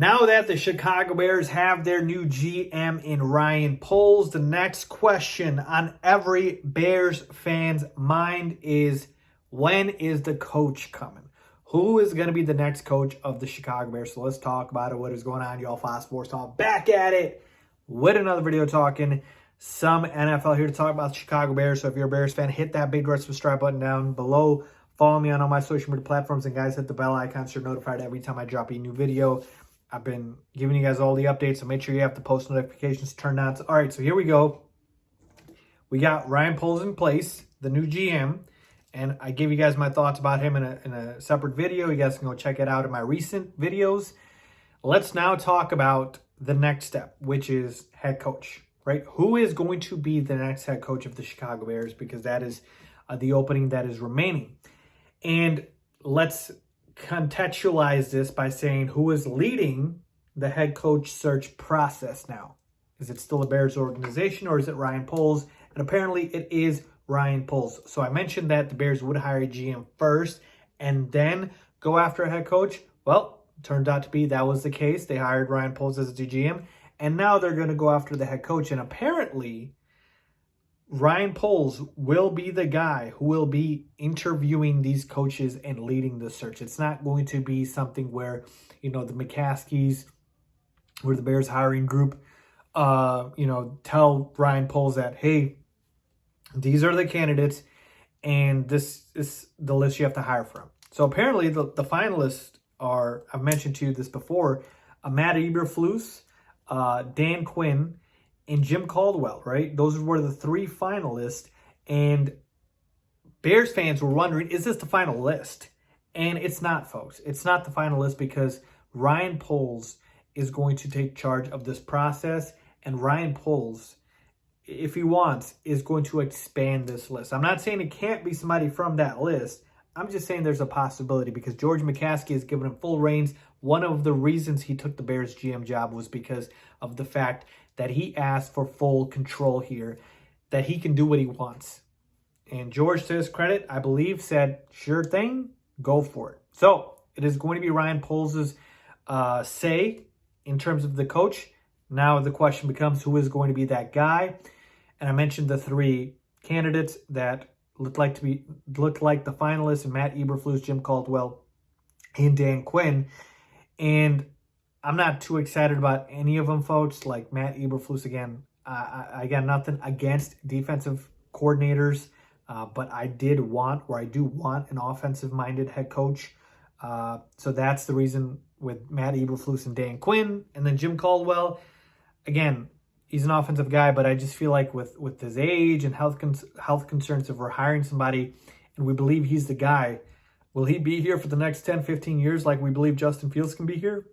Now that the Chicago Bears have their new GM in Ryan Poles, the next question on every Bears fan's mind is, when is the coach coming? Who is going to be the next coach of the Chicago Bears? So let's talk about it. What is going on, y'all? Fast Sports Talk back at it with another video talking some NFL here to talk about the Chicago Bears. So if you're a Bears fan, hit that big red subscribe button down below. Follow me on all my social media platforms. And guys, hit the bell icon so you're notified every time I drop a new video. I've been giving you guys all the updates, so make sure you have the post notifications turned on. All right, so here we go. We got Ryan Poles in place, the new GM, and I gave you guys my thoughts about him in a separate video. You guys can go check it out in my recent videos. Let's now talk about the next step, which is head coach, right? Who is going to be the next head coach of the Chicago Bears? Because that is the opening that is remaining. And let's contextualize this by saying who is leading the head coach search process now. Is it still a Bears organization or is it Ryan Poles? And apparently it is Ryan Poles. So I mentioned that the Bears would hire a GM first and then go after a head coach. Well, it turned out to be that was the case. They hired Ryan Poles as the GM and now they're going to go after the head coach. And apparently Ryan Poles will be the guy who will be interviewing these coaches and leading the search. It's not going to be something where, the McCaskies or the Bears hiring group, tell Ryan Poles that, hey, these are the candidates and this is the list you have to hire from. So apparently the finalists are, I've mentioned to you this before, Matt Eberflus, Dan Quinn, and Jim Caldwell, right? Those were the three finalists. And Bears fans were wondering, is this the final list? And it's not, folks. It's not the final list because Ryan Poles is going to take charge of this process. And Ryan Poles, if he wants, is going to expand this list. I'm not saying it can't be somebody from that list. I'm just saying there's a possibility because George McCaskey has given him full reins. One of the reasons he took the Bears GM job was because of the fact that he asked for full control here, that he can do what he wants. And George, to his credit, I believe, said, sure thing, go for it. So it is going to be Ryan Poles' say in terms of the coach. Now the question becomes, who is going to be that guy? And I mentioned the three candidates that looked like the finalists: Matt Eberflus, Jim Caldwell, and Dan Quinn. And I'm not too excited about any of them, folks. Like Matt Eberflus, again, I got nothing against defensive coordinators, but I do want an offensive-minded head coach. So that's the reason with Matt Eberflus and Dan Quinn. And then Jim Caldwell, again, he's an offensive guy, but I just feel like with his age and health concerns, if we're hiring somebody and we believe he's the guy, will he be here for the next 10, 15 years like we believe Justin Fields can be here?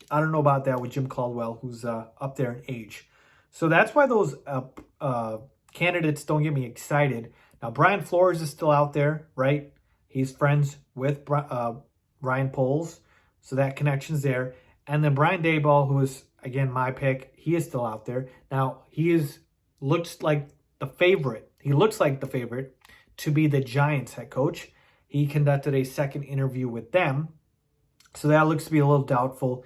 I don't know about that with Jim Caldwell, who's up there in age. So that's why those candidates don't get me excited. Now, Brian Flores is still out there, right? He's friends with Ryan Poles, so that connection's there. And then Brian Daboll, who is, again, my pick, he is still out there. Now, looks like the favorite. He looks like the favorite to be the Giants head coach. He conducted a second interview with them, so that looks to be a little doubtful.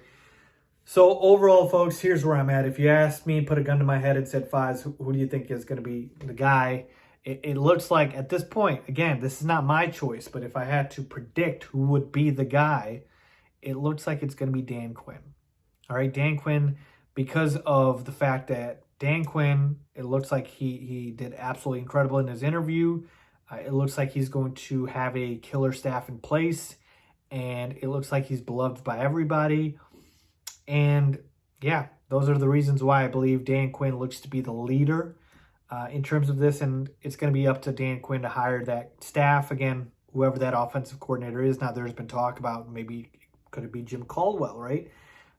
So overall, folks, here's where I'm at. If you asked me, put a gun to my head and said, Faiz, who do you think is going to be the guy? It looks like at this point, again, this is not my choice, but if I had to predict who would be the guy, it looks like it's going to be Dan Quinn. All right, Dan Quinn, because of the fact that Dan Quinn, it looks like he did absolutely incredible in his interview. It looks like he's going to have a killer staff in place, and it looks like he's beloved by everybody. And yeah, those are the reasons why I believe Dan Quinn looks to be the leader in terms of this. And it's going to be up to Dan Quinn to hire that staff. Again, whoever that offensive coordinator is. Now, there's been talk about maybe could it be Jim Caldwell, right?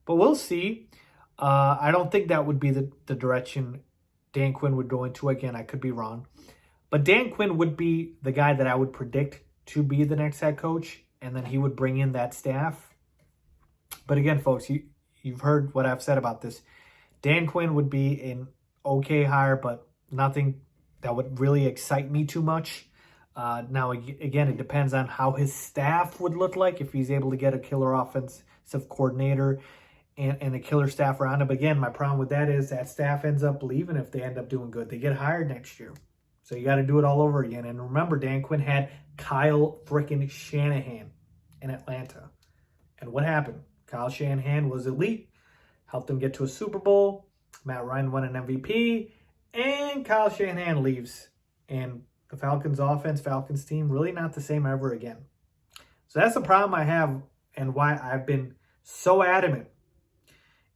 But we'll see. I don't think that would be the direction Dan Quinn would go into. Again, I could be wrong. But Dan Quinn would be the guy that I would predict to be the next head coach. And then he would bring in that staff. But again, folks, you've heard what I've said about this. Dan Quinn would be an okay hire, but nothing that would really excite me too much. Now, again, it depends on how his staff would look like. If he's able to get a killer offensive coordinator and a killer staff around him. But again, my problem with that is that staff ends up leaving if they end up doing good. They get hired next year. So you got to do it all over again. And remember, Dan Quinn had Kyle frickin' Shanahan in Atlanta. And what happened? Kyle Shanahan was elite, helped them get to a Super Bowl. Matt Ryan won an MVP, and Kyle Shanahan leaves. And the Falcons offense, Falcons team, really not the same ever again. So that's the problem I have and why I've been so adamant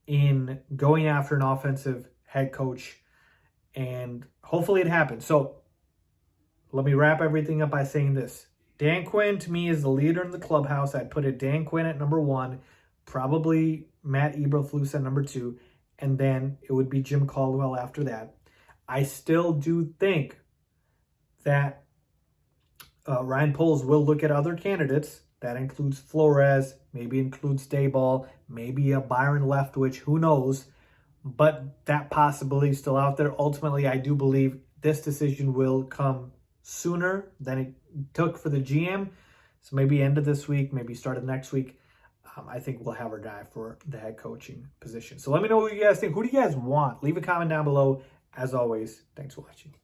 in going after an offensive head coach, and hopefully it happens. So let me wrap everything up by saying this. Dan Quinn, to me, is the leader in the clubhouse. I'd put it Dan Quinn at number 1, probably Matt Eberflus at number 2, and then it would be Jim Caldwell after that. I still do think that Ryan Poles will look at other candidates. That includes Flores, maybe includes Dayball, maybe a Byron Leftwich, who knows? But that possibility is still out there. Ultimately, I do believe this decision will come sooner than it took for the GM. So maybe end of this week, maybe start of next week. I think we'll have our guy for the head coaching position. So let me know what you guys think. Who do you guys want? Leave a comment down below. As always, thanks for watching.